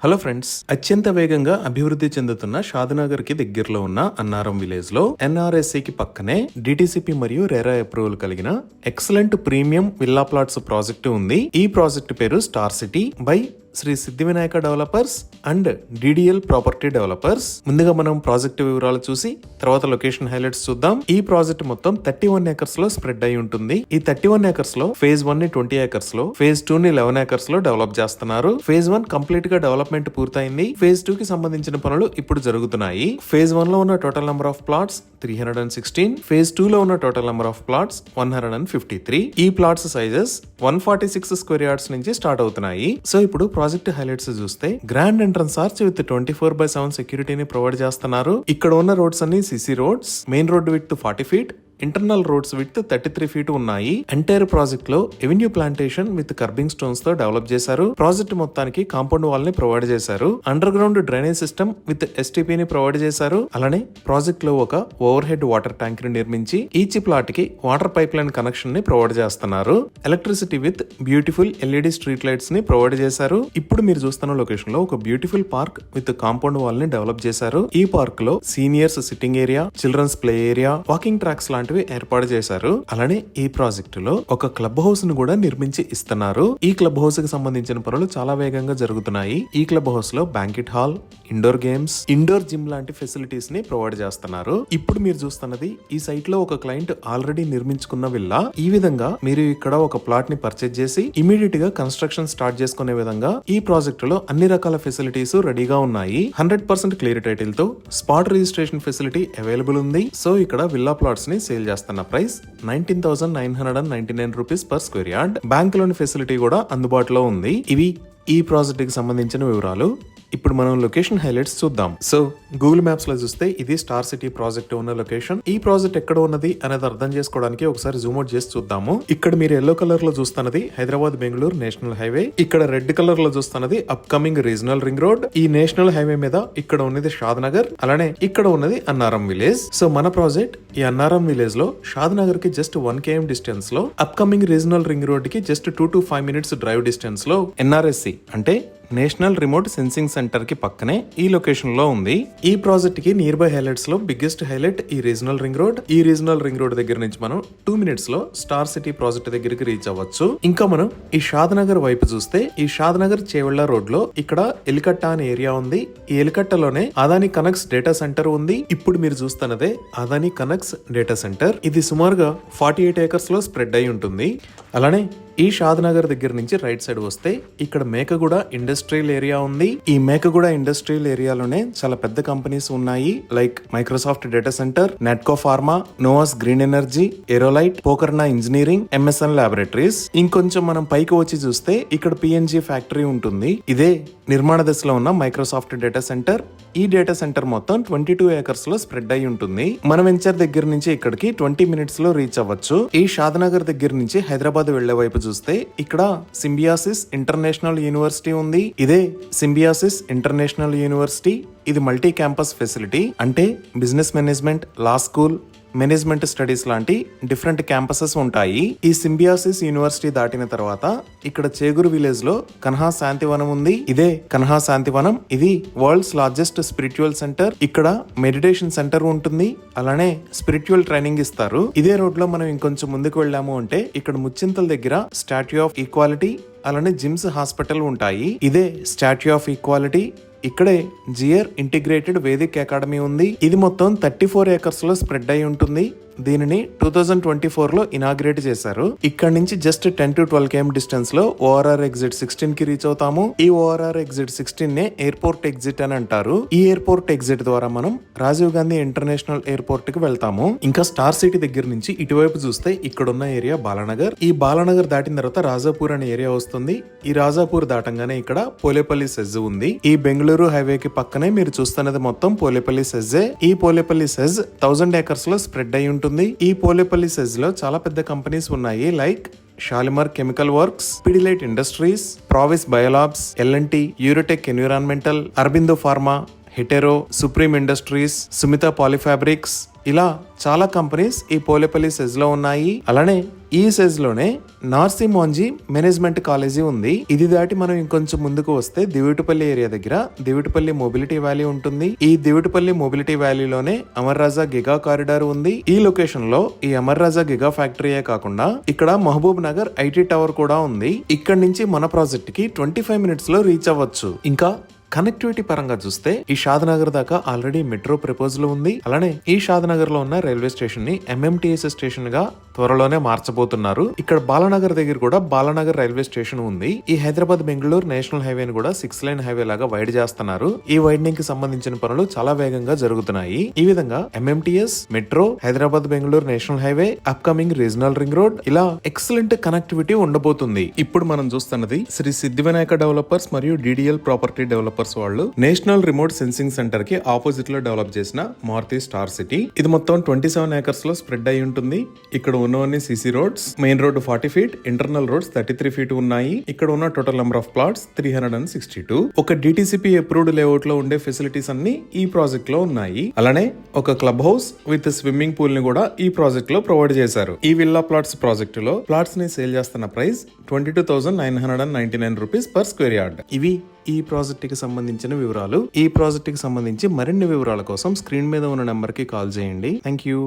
Hello friends, అత్యంత వేగంగా అభివృద్ధి చెందుతున్న షాద్నగర్ కి దగ్గరలో ఉన్న అన్నారం విలేజ్ లో ఎన్ఆర్ఎస్సి కి పక్కనే డిటిసిపి మరియు రెరా అప్రూవల్ కలిగిన excellent premium villa plots project ఉంది. ఈ ప్రాజెక్టు పేరు star city by Shri Siddhi Vinayaka developers and DDL property developers. ముందుగా మనం ప్రాజెక్టు వివరాలు చూసి తర్వాత లొకేషన్ హైలైట్స్ చూద్దాం. ఈ ప్రాజెక్ట్ మొత్తం 31 ఏకర్స్ లో స్ప్రెడ్ అయి ఉంటుంది. ఈ 31 ఏకర్స్ లో ఫేజ్ 1 ని 20 ఏకర్స్ లో, ఫేజ్ 2 ని 11 ఏకర్స్ లో డెవలప్ చేస్తున్నారు. ఫేజ్ 1 కంప్లీట్ గా డెవలప్మెంట్ పూర్తయింది. ఫేజ్ 2 కి సంబంధించిన పనులు ఇప్పుడు జరుగుతున్నాయి. ఫేజ్ 1 లో ఉన్న total number of plots 316. Phase 2 లో ఉన్న టోటల్ నెంబర్ ఆఫ్ ప్లాట్స్ 153. ఈ ప్లాట్స్ సైజెస్ 146 స్క్వేర్ యార్డ్స్ నుంచి స్టార్ట్ అవుతున్నాయి. సో ఇప్పుడు ప్రాజెక్ట్ హైలైట్స్ చూస్తే గ్రాండ్ ఎంట్రన్స్ ఆర్చ్ విత్ 24/7 సెక్యూరిటీని ప్రొవైడ్ చేస్తున్నారు. ఇక్కడ ఉన్న రోడ్స్ అన్ని CC roads. Main road with 40 feet, internal roads with 33 feet ఉన్నాయి. ఎంటైర్ ప్రాజెక్ట్ లో avenue plantation with kerbing stones తో డెవలప్ చేశారు. ప్రాజెక్ట్ మొత్తానికి కాంపౌండ్ వాల్ ని ప్రొవైడ్ చేశారు. Under ground drainage system with STP ని ప్రొవైడ్ చేశారు. అలానే ప్రాజెక్ట్ లో ఒక ఓవర్ హెడ్ వాటర్ ట్యాంక్ ని నిర్మించి ఈచ్ ప్లాట్ కి వాటర్ పైప్ లైన్ కనెక్షన్ ని ప్రొవైడ్ చేస్తున్నారు. Electricity with beautiful LED street lights ని ప్రొవైడ్ చేశారు. ఇప్పుడు మీరు చూస్తున్న లొకేషన్ లో ఒక beautiful park with compound wall ని డెవలప్ చేశారు. ఈ పార్క్ లో seniors sitting area, children's play area, walking tracks లాంటివి ఏర్పాటు చేశారు. అలానే ఈ ప్రాజెక్టు లో ఒక క్లబ్ హౌస్ ను కూడా నిర్మించి ఇస్తున్నారు. ఈ క్లబ్ హౌస్ కి సంబంధించిన పనులు చాలా వేగంగా జరుగుతున్నాయి. ఈ క్లబ్ హౌస్ లో banquet hall, indoor games, indoor gym లాంటి ఫెసిలిటీస్ ని ప్రొవైడ్ చేస్తున్నారు. ఇప్పుడు మీరు చూస్తున్నది ఈ సైట్ లో ఒక క్లయింట్ ఆల్రెడీ నిర్మించుకున్న విల్లా. ఈ విధంగా మీరు ఇక్కడ ఒక ప్లాట్ ని పర్చేజ్ చేసి ఇమీడియట్ గా కన్స్ట్రక్షన్ స్టార్ట్ చేసుకునే విధంగా ఈ ప్రాజెక్టు లో అన్ని రకాల ఫెసిలిటీస్ రెడీగా ఉన్నాయి. 100% క్లియర్ టైటిల్ తో స్పాట్ రిజిస్ట్రేషన్ ఫెసిలిటీ అవైలబుల్ ఉంది. సో ఇక్కడ విల్లా ప్లాట్స్ ని సేల్ చేస్తున్న price 19,999 rupees per square yard. Bank loan facility కూడా అందుబాటులో ఉంది. ఇవి ఈ ప్రాజెక్ట్ కి సంబంధించిన వివరాలు. ఇప్పుడు మనం లొకేషన్ హైలైట్స్ చూద్దాం. సో గూగుల్ మ్యాప్స్ లో చూస్తే ఇది స్టార్ సిటీ ప్రాజెక్ట్ ఉన్న లొకేషన్. ఈ ప్రాజెక్ట్ ఎక్కడ ఉన్నది అనేది అర్థం చేసుకోవడానికి ఒకసారి జూమ్ అవుట్ చేసి చూద్దాము. ఇక్కడ మీరు ఎల్లో కలర్ లో చూస్తున్నది హైదరాబాద్ బెంగళూరు నేషనల్ హైవే. ఇక్కడ రెడ్ కలర్ లో చూస్తున్నది అప్కమింగ్ రీజనల్ రింగ్ రోడ్. ఈ నేషనల్ హైవే మీద ఇక్కడ ఉన్నది షాద్నగర్, అలానే ఇక్కడ ఉన్నది అన్నారం విలేజ్. సో మన ప్రాజెక్ట్ ఈ అన్నారం విలేజ్ లో షాద్నగర్ కి జస్ట్ 1 km డిస్టెన్స్ లో, అప్కమింగ్ రీజనల్ రింగ్ రోడ్ కి just 2 to 5 minutes drive distance లో ఎన్ఆర్ఎస్సి అంటే నేషనల్ రిమోట్ సెన్సింగ్ సెంటర్ కి పక్కనే ఈ లొకేషన్ లో ఉంది. ఈ ప్రాజెక్ట్ కి నియర్ బై హైలైట్స్ లో బిగ్గెస్ట్ హైలైట్ ఈ రీజనల్ రింగ్ రోడ్. ఈ రీజనల్ రింగ్ రోడ్ దగ్గర నుంచి మనం 2 minutes లో స్టార్ సిటీ ప్రాజెక్ట్ దగ్గరికి రీచ్ అవ్వచ్చు. ఇంకా మనం ఈ షాద్నగర్ వైపు చూస్తే ఈ షాద్నగర్ చేవెళ్ల రోడ్ లో ఇక్కడ ఎలికట్ట అనే ఏరియా ఉంది. ఈ ఎలికట్టలోనే అదానీ కనెక్ట్స్ డేటా సెంటర్ ఉంది. ఇప్పుడు మీరు చూస్తున్నదే అదానీ కనెక్ట్స్ డేటా సెంటర్. ఇది సుమారుగా 48 ఏకర్స్ లో స్ప్రెడ్ అయి ఉంటుంది. అలానే ఈ షాద్నగర్ దగ్గర నుంచి రైట్ సైడ్ వస్తే ఇక్కడ మేకగూడ ఇండస్ట్రియల్ ఏరియా ఉంది. ఈ మేకగూడ ఇండస్ట్రియల్ ఏరియాలోనే చాలా పెద్ద కంపెనీస్ ఉన్నాయి. Like Microsoft data centre, Natco Pharma, Novus Green Energy, Aerolite, Pokarna Engineering, MSN Laboratories. ఇంకొంచెం మనం పైకి వచ్చి చూస్తే ఇక్కడ పిఎన్జి ఫ్యాక్టరీ ఉంటుంది. ఇదే నిర్మాణ దశలో ఉన్న మైక్రోసాఫ్ట్ డేటా సెంటర్. ఈ డేటా సెంటర్ మొత్తం 22 ఏకర్స్ లో స్ప్రెడ్ అయి ఉంటుంది. మన వెంచర్ దగ్గర నుంచి ఇక్కడికి 20 minutes లో రీచ్ అవ్వచ్చు. ఈ షాద్నగర్ దగ్గర నుంచి హైదరాబాద్ వెళ్లే వైపు చూస్తే ఇక్కడ సింబియాసిస్ ఇంటర్నేషనల్ యూనివర్సిటీ ఉంది. ఇదే సింబియాసిస్ ఇంటర్నేషనల్ యూనివర్సిటీ. ఇది మల్టీ క్యాంపస్ ఫెసిలిటీ. అంటే బిజినెస్ మేనేజ్మెంట్, లా స్కూల్, మేనేజ్మెంట్ స్టడీస్ లాంటి డిఫరెంట్ క్యాంపసెస్ ఉంటాయి. ఈ సింబియాసిస్ యూనివర్సిటీ దాటిన తర్వాత ఇక్కడ చేగురు విలేజ్ లో కన్హా శాంతివనం ఉంది. ఇదే కన్హా శాంతివనం. ఇది వరల్డ్స్ లార్జెస్ట్ స్పిరిచువల్ సెంటర్. ఇక్కడ మెడిటేషన్ సెంటర్ ఉంటుంది. అలానే స్పిరిచువల్ ట్రైనింగ్ ఇస్తారు. ఇదే రోడ్ లో మనం ఇంకొంచెం ముందుకు వెళ్ళాము అంటే ఇక్కడ ముచ్చింతల దగ్గర స్టాట్యూ ఆఫ్ ఈక్వాలిటీ, అలానే జిమ్స్, హాస్పిటల్ ఉంటాయి. ఇదే స్టాట్యూ ఆఫ్ ఈక్వాలిటీ. ఇక్కడే జియర్ ఇంటిగ్రేటెడ్ వేదిక్ అకాడమీ ఉంది. ఇది మొత్తం 34 ఏకర్స్ లో స్ప్రెడ్ అయి ఉంటుంది. దీనిని 2024 లో ఇనాగ్రేట్ చేశారు. ఇక్కడ నుంచి జస్ట్ 10 to 12 km డిస్టెన్స్ లో ఓఆర్ఆర్ ఎగ్జిట్ 16 కి రీచ్ అవుతాము. ఈ ఓఆర్ఆర్ ఎగ్జిట్ 16 నే ఎయిర్పోర్ట్ ఎగ్జిట్ అని అంటారు. ఈ ఎయిర్పోర్ట్ ఎగ్జిట్ ద్వారా మనం రాజీవ్ గాంధీ ఇంటర్నేషనల్ ఎయిర్పోర్ట్ కి వెళ్తాము. ఇంకా స్టార్ సిటీ దగ్గర నుంచి ఇటువైపు చూస్తే ఇక్కడ ఉన్న ఏరియా బాలానగర్. ఈ బాలానగర్ దాటిన తర్వాత రాజాపూర్ అనే ఏరియా వస్తుంది. ఈ రాజాపూర్ దాటంగానే ఇక్కడ పోలేపల్లి సెజ్ ఉంది. ఈ బెంగళూరు హైవే కి పక్కనే మీరు చూస్తున్నది మొత్తం పోలేపల్లి సెజ్జే. ఈ పోలేపల్లి సెజ్ 1000 ఏకర్స్ లో స్ప్రెడ్ అయి ఉంటుంది. ఈ పోలేపల్లి సెజ్ లో చాలా పెద్ద కంపెనీస్ ఉన్నాయి. Like Shalimar Chemical Works, Pidilite Industries, Pravis Biolabs, LNT, Eurotech Environmental, Aurobindo Pharma, Hetero, Supreme Industries, Sumitha Polyfabrics, ఇలా చాలా కంపెనీస్ ఈ పోలేపల్లి సెజ్ లో ఉన్నాయి. అలానే ఈ సెజ్ లోనే నార్సీ మోంజీ మేనేజ్మెంట్ కాలేజీ ఉంది. ఇది దాటి మనం ఇంకొంచెం ముందుకు వస్తే దివిటిపల్లి ఏరియా దగ్గర దివిటిపల్లి మొబిలిటీ వ్యాలీ ఉంటుంది. ఈ దివిటిపల్లి మొబిలిటీ వ్యాలీలోనే అమర్ రాజా గిగా కారిడార్ ఉంది. ఈ లొకేషన్ లో ఈ అమర్ రాజా గిగా ఫ్యాక్టరీయే కాకుండా ఇక్కడ మహబూబ్ నగర్ ఐటీ టవర్ కూడా ఉంది. ఇక్కడ నుంచి మన ప్రాజెక్ట్ కి 25 మినిట్స్ లో రీచ్ అవ్వచ్చు. ఇంకా కనెక్టివిటీ పరంగా చూస్తే ఈ షాద్నగర్ దాకా ఆల్రెడీ మెట్రో ప్రపోజల్ ఉంది. అలానే ఈ షాద్నగర్ లో ఉన్న రైల్వే స్టేషన్ ని MMTS స్టేషన్ గా త్వరలోనే మార్చబోతున్నారు. ఇక్కడ బాలానగర్ దగ్గర కూడా బాలానగర్ రైల్వే స్టేషన్ ఉంది. ఈ హైదరాబాద్ బెంగళూరు నేషనల్ హైవేని కూడా 6 లైన్ హైవే లాగా వైడ్ చేస్తున్నారు. ఈ వైడనింగ్ కి సంబంధించిన పనులు చాలా వేగంగా జరుగుతున్నాయి. ఈ విధంగా MMTS, metro, Hyderabad Bengaluru national highway, upcoming regional ring road, ఇలా ఎక్సలెంట్ కనెక్టివిటీ ఉండబోతుంది. ఇప్పుడు మనం చూస్తున్నది శ్రీ సిద్ధి వినాయక డెవలపర్స్ మరియు DDL ప్రాపర్టీ డెవలపర్స్ వాళ్ళు నేషనల్ రిమోట్ సెన్సింగ్ సెంటర్ కి ఆపోజిట్ లో డెవలప్ చేసిన మారుతి స్టార్ సిటీ. ఇది మొత్తం 27 ఏకర్స్ లో స్ప్రెడ్ అయి ఉంటుంది. ఇక్కడ ఉన్నవన్నీ CC roads, main road 40 feet, internal roads 33 feet ఉన్నాయి. ఇక్కడ ఉన్న టోటల్ నెంబర్ ఆఫ్ ప్లాట్స్ 362. ఒక DTCP అప్రూవ్డ్ లేఅవుట్ లో ఉండే ఫెసిలిటీస్ అన్ని ఈ ప్రాజెక్ట్ లో ఉన్నాయి. అలానే ఒక club house with swimming pool ని కూడా ఈ ప్రాజెక్ట్ లో ప్రొవైడ్ చేశారు. ఈ విల్లా ప్లాట్స్ ప్రాజెక్ట్ లో ప్లాట్స్ ని సేల్ చేస్తున్న price 22,999 rupees per square yard. ఇవి ఈ ప్రాజెక్ట్ కి సంబంధించిన వివరాలు. ఈ ప్రాజెక్ట్ కి సంబంధించి మరిన్ని వివరాల కోసం స్క్రీన్ మీద ఉన్న నెంబర్ కి కాల్ చేయండి. Thank you.